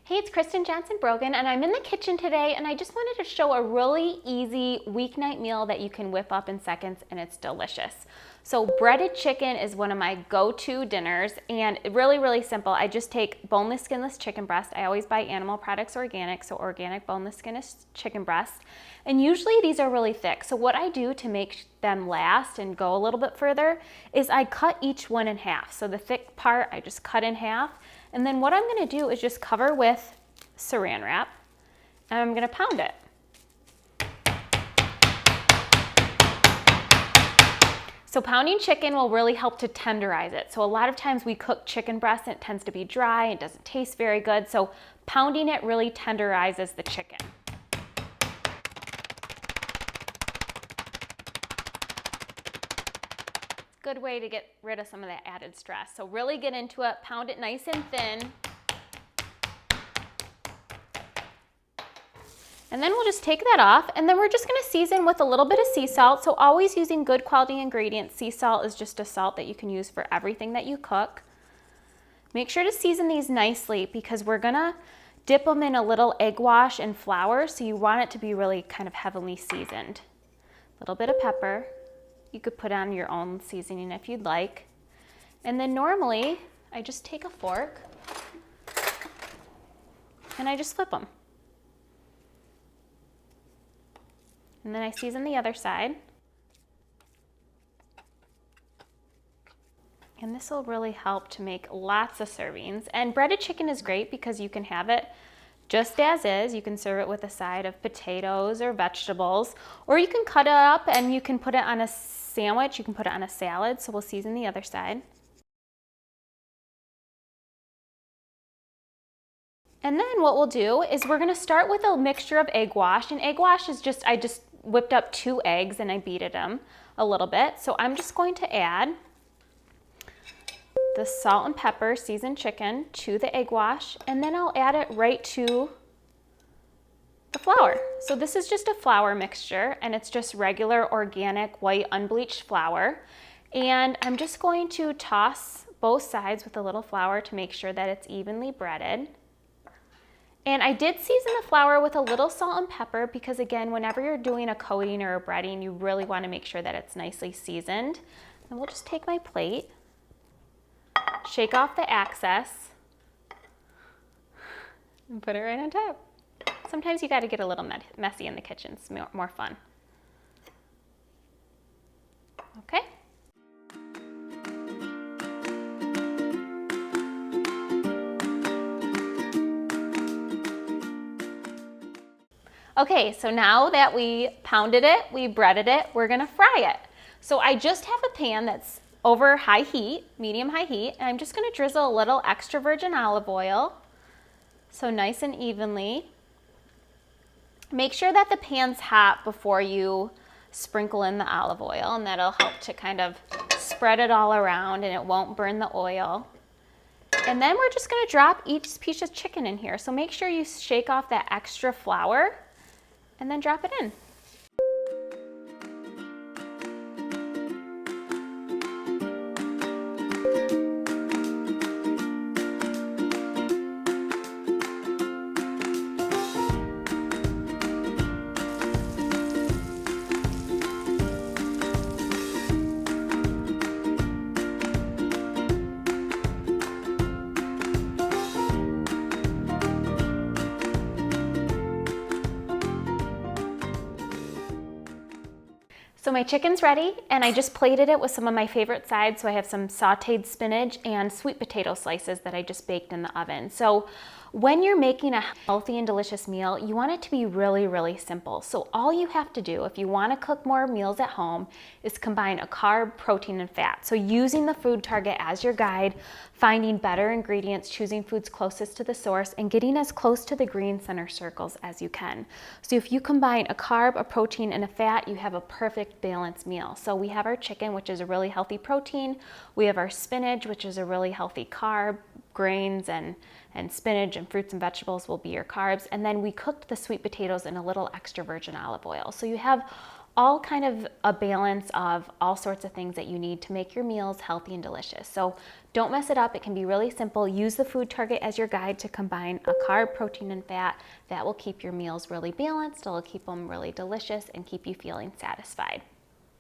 Hey, it's Kristen Brogan, and I'm in the kitchen today, and I just wanted to show a really easy weeknight meal that you can whip up in seconds, and it's delicious. So breaded chicken is one of my go-to dinners, and really simple. I just take boneless, skinless chicken breast. I always buy Animal Products Organic, so organic boneless, skinless chicken breast. And usually these are really thick. So what I do to make them last and go a little bit further is I cut each one in half. So the thick part, I just cut in half. And then what I'm gonna do is just cover with saran wrap, and I'm gonna pound it. So pounding chicken will really help to tenderize it. So a lot of times we cook chicken breast and it tends to be dry and doesn't taste very good. So pounding it really tenderizes the chicken. Good way to get rid of some of that added stress. So really get into it, pound it nice and thin. And then we'll just take that off, and then we're just gonna season with a little bit of sea salt. So always using good quality ingredients. Sea salt is just a salt that you can use for everything that you cook. Make sure to season these nicely because we're gonna dip them in a little egg wash and flour, so you want it to be really kind of heavily seasoned. A little bit of pepper. You could put on your own seasoning if you'd like. And then normally, I just take a fork and I just flip them. And then I season the other side. And this will really help to make lots of servings. And breaded chicken is great because you can have it just as is. You can serve it with a side of potatoes or vegetables, or you can cut it up and you can put it on a sandwich, you can put it on a salad. So we'll season the other side. And then what we'll do is we're gonna start with a mixture of egg wash. And egg wash is just, I just whipped up 2 eggs and I beated them a little bit. So I'm just going to add the salt and pepper seasoned chicken to the egg wash, and then I'll add it right to the flour. So this is just a flour mixture, and it's just regular organic white unbleached flour. And I'm just going to toss both sides with a little flour to make sure that it's evenly breaded. And I did season the flour with a little salt and pepper because, again, whenever you're doing a coating or a breading, you really want to make sure that it's nicely seasoned. And we'll just take my plate, shake off the excess, and put it right on top. Sometimes you got to get a little messy in the kitchen. It's more fun. Okay. Okay, so now that we pounded it, we breaded it, we're gonna fry it. So I just have a pan that's over high heat, medium high heat, and I'm just gonna drizzle a little extra virgin olive oil, so nice and evenly. Make sure that the pan's hot before you sprinkle in the olive oil, and that'll help to kind of spread it all around and it won't burn the oil. And then we're just gonna drop each piece of chicken in here. So make sure you shake off that extra flour and then drop it in. So my chicken's ready, and I just plated it with some of my favorite sides. So I have some sauteed spinach and sweet potato slices that I just baked in the oven. So when you're making a healthy and delicious meal, you want it to be really simple. So all you have to do if you want to cook more meals at home is combine a carb, protein, and fat. So using the food target as your guide, finding better ingredients, choosing foods closest to the source, and getting as close to the green center circles as you can. So if you combine a carb, a protein, and a fat, you have a perfect balanced meal. So we have our chicken, which is a really healthy protein. We have our spinach, which is a really healthy carb. Grains and spinach and fruits and vegetables will be your carbs. And then we cooked the sweet potatoes in a little extra virgin olive oil. So you have all kind of a balance of all sorts of things that you need to make your meals healthy and delicious. So don't mess it up. It can be really simple. Use the food target as your guide to combine a carb, protein, and fat. That will keep your meals really balanced. It'll keep them really delicious and keep you feeling satisfied.